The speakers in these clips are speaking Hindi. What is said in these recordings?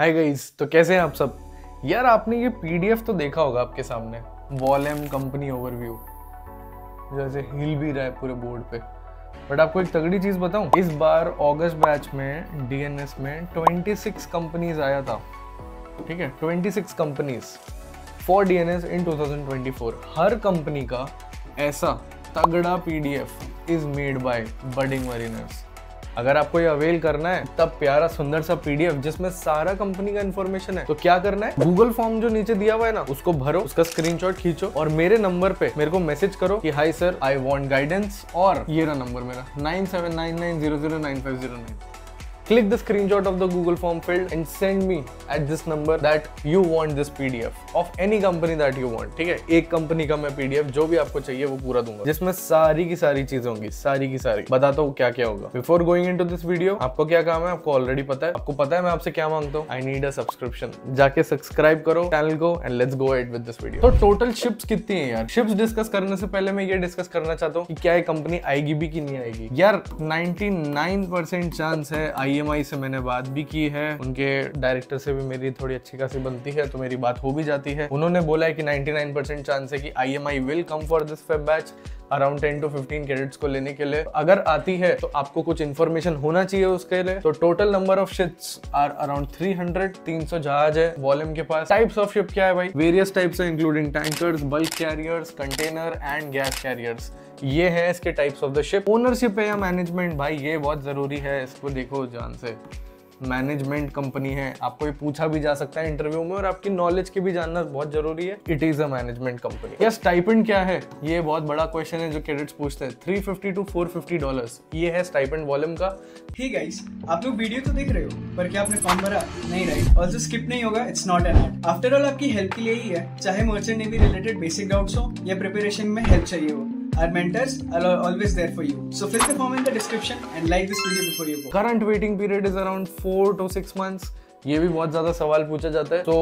हाय गाइस, तो कैसे हैं आप सब। यार आपने ये पीडीएफ तो देखा होगा आपके सामने, वॉल्यूम कंपनी ओवरव्यू, जैसे हिल भी रहा है पूरे बोर्ड पे। बट आपको एक तगड़ी चीज बताऊं, इस बार अगस्त बैच में डीएनएस में 26 कंपनीज आया था। ठीक है, 26 companies for DNS in 2024। Her company का ऐसा तगड़ा PDF is made by budding mariners. अगर आपको ये अवेल करना है तब प्यारा सुंदर सा पीडीएफ जिसमें सारा कंपनी का इन्फॉर्मेशन है, तो क्या करना है, गूगल फॉर्म जो नीचे दिया हुआ है ना, उसको भरो, उसका स्क्रीनशॉट खींचो और मेरे नंबर पे मेरे को मैसेज करो कि hi sir I want guidance, और ये रहा नंबर मेरा 9799009509। Click the screenshot of the Google form filled and send me at this number that you want this PDF of any company that you want। ठीक है, एक कंपनी का मैं PDF जो भी आपको चाहिए वो पूरा दूंगा, जिसमें सारी की सारी चीजें होंगी, सारी की सारी। बताता हूँ क्या क्या होगा। Before going into this video, आपको क्या काम है आपको ऑलरेडी पता है। आपको पता है मैं आपसे क्या मांगता हूँ, आई नीड अ सब्सक्रिप्शन। जाके सब्सक्राइब करो चैनल को and let's go at with this video. तो टोटल शिप्स कितनी है यार। शिप्स डिस्कस करने से पहले मैं ये डिस्कस करना चाहता हूँ कि क्या ये कंपनी आएगी भी कि नहीं आएगी। यार 99% चांस है। IMI से मैंने बात भी की है, उनके डायरेक्टर से भी मेरी थोड़ी अच्छी खासी बनती है, तो मेरी बात हो भी जाती है। उन्होंने बोला है कि 99% चांस है कि IMI will come for this Feb batch around 10 to 15 cadets को लेने के लिए। अगर आती है तो आपको कुछ इन्फॉर्मेशन होना चाहिए उसके लिए। तो total number of ships are around 300 जहाज है वॉल्यूम के पास। टाइप्स ऑफ शिप क्या है भाई, वेरियस टाइप्स है including tankers, bulk carriers, container and gas carriers. ये है इसके types of the ship. Ownership है या मैनेजमेंट, भाई ये बहुत जरूरी है, इसको देखो ध्यान से। मैनेजमेंट कंपनी है, आपको ये पूछा भी जा सकता है इंटरव्यू में, और आपकी नॉलेज की भी जानना बहुत जरूरी है। It is a management company. या स्टाइपेंड क्या है, ये बहुत बड़ा क्वेश्चन है जो कैडेट्स पूछते हैं। $350 to $450 ये है स्टाइपेंड वॉल्यूम का। हे गाइस, आप लोग वीडियो तो देख रहे हो, पर क्या आपने फॉर्म भरा? नहीं, राइट। ऑल्सो स्किप नहीं होगा, it's not an ad. After all आपकी हेल्प के लिए ही है, चाहे merchant navy related basic doubts हो या प्रिपरेशन में हेल्प चाहिए हो। Our mentors are always there for you. So fill the form in the description and like this video before you go. Current waiting period is around 4 to 6 months. ये भी बहुत ज्यादा सवाल पूछा जाता है। तो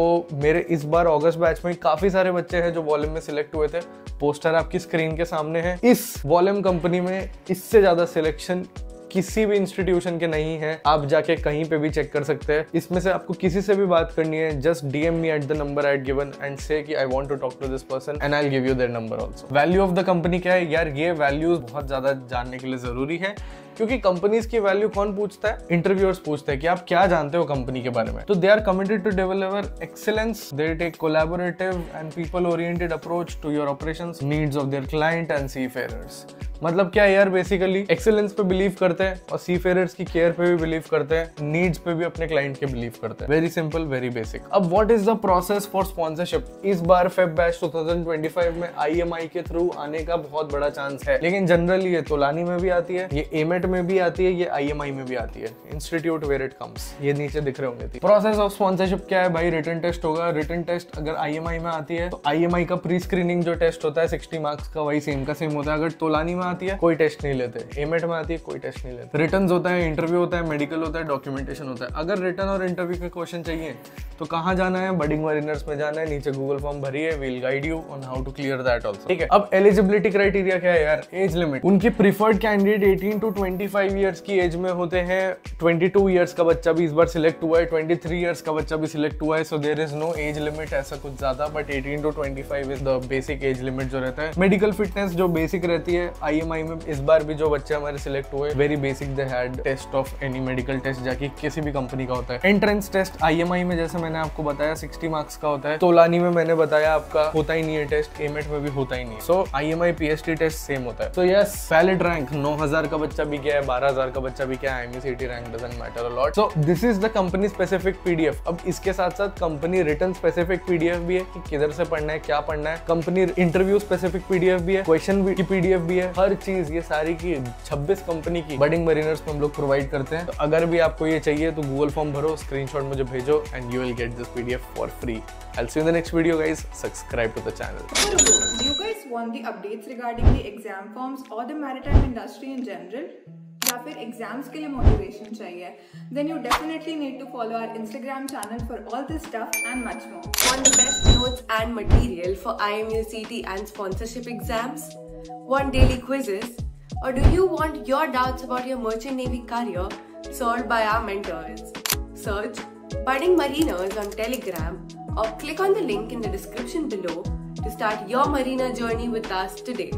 मेरे इस बार अगस्त बैच में काफी सारे बच्चे हैं जो वॉल्यूम में सिलेक्ट हुए थे। पोस्टर आपकी स्क्रीन के सामने है। इस वॉल्यूम कंपनी में इससे ज्यादा सिलेक्शन किसी भी इंस्टीट्यूशन के नहीं है। आप जाके कहीं पे भी चेक कर सकते हैं। इसमें से आपको किसी से भी बात करनी है, just DM me at the number I had given and say कि I want to talk to this person and I'll give you their number also। Value of the company क्या है यार, ये वैल्यूज बहुत ज्यादा जानने के लिए जरूरी है, क्योंकि कंपनीज की वैल्यू कौन पूछता है, इंटरव्यूअर्स पूछते हैं कि आप क्या जानते हो कंपनी के बारे में। तो they are committed to deliver excellence, they take collaborative and people oriented approach to your operations, needs of their client and seafarers. मतलब क्या है यार, बेसिकली एक्सीलेंस पे बिलीव करते हैं और सीफेयरर्स की केयर पे भी बिलीव करते हैं, नीड्स पे भी अपने क्लाइंट के बिलीव करते हैं। Very simple, very basic. अब what is the process for sponsorship. इस बार फेब बैच 2025 में IMI के थ्रू आने का बहुत बड़ा चांस है, लेकिन जनरली ये तोलानी में भी आती है, ये एमेट में भी आती है, ये IMI में भी आती है। इंस्टीट्यूट वेयर इट कम्स, ये नीचे दिख रहे होंगे। प्रोसेस ऑफ स्पॉन्सरशिप क्या है भाई, रिटन टेस्ट होगा। रिटन टेस्ट अगर IMI में आती है तो IMI का प्री स्क्रीनिंग जो टेस्ट होता है 60 मार्क्स का, वही सेम का सेम होता है। अगर तोलानी में आती है कोई टेस्ट नहीं लेते, एमेट में आती है कोई टेस्ट नहीं लेते। रिटर्न्स होता है, इंटरव्यू होता है, मेडिकल होता है, डॉक्यूमेंटेशन होता है। अगर रिटर्न और इंटरव्यू के क्वेश्चन चाहिए तो कहाँ जाना है, बडिंग मरीनर्स में जाना है। नीचे गूगल फॉर्म भरिए, we'll guide you on how to clear that also. ठीक है, अब एलिजिबिलिटी क्राइटेरिया क्या है यार, एज लिमिट। उनकी प्रीफर्ड कैंडिडेट 18 to 25 ईयर्स की एज में होते हैं। 22 ईयर्स का बच्चा भी इस बार सिलेक्ट हुआ है, 23 ईयर्स का बच्चा भी सिलेक्ट हुआ है। So there is no age limit ऐसा कुछ ज्यादा, but 18 to 25 is the basic age limit जो रहता है। मेडिकल फिटनेस जो बेसिक रहती है IMI में, इस बार भी जो बच्चे हमारे सिलेक्ट हुए very basic, they had test of any medical test जाके किसी भी कंपनी का होता है। एंट्रेंस टेस्ट IMI में जैसे मैंने आपको बताया 60 मार्क्स का होता है। तोलानी में मैंने बताया आपका होता ही नहीं है टेस्ट, एमेट में भी होता ही नहीं। सो IMI PST टेस्ट सेम होता है। सो यस, वैलिड रैंक 9000 का बच्चा भी क्या है, 12000 का बच्चा भी क्या है, IMCT rank doesn't matter a lot. So this is the company specific PDF। अब इसके साथ साथ कंपनी रिटन स्पेसिफिक PDF भी है कि किधर से पढ़ना है, क्या पढ़ना है। कंपनी इंटरव्यू स्पेसिफिक PDF भी है, क्वेश्चन की PDF भी है। हर चीज ये सारी की 26 कंपनी की बडिंग मरीनर्स में हम लोग प्रोवाइड करते हैं। तो अगर भी आपको ये चाहिए तो गूगल फॉर्म भरो, स्क्रीनशॉट मुझे भेजो and you will get this PDF for free. I'll see you in the next video guys. Subscribe to the channel. Do you guys want the updates regarding the exam forms or the maritime industry in general? या फिर एग्जाम्स के लिए मोटिवेशन चाहिए? Then you definitely need to follow our Instagram channel for all this stuff and much more. Want the best notes and material for IMUCT and sponsorship exams? Want daily quizzes? Or do you want your doubts about your merchant navy career solved by our mentors? Search Budding Mariners on Telegram, or click on the link in the description below to start your marina journey with us today.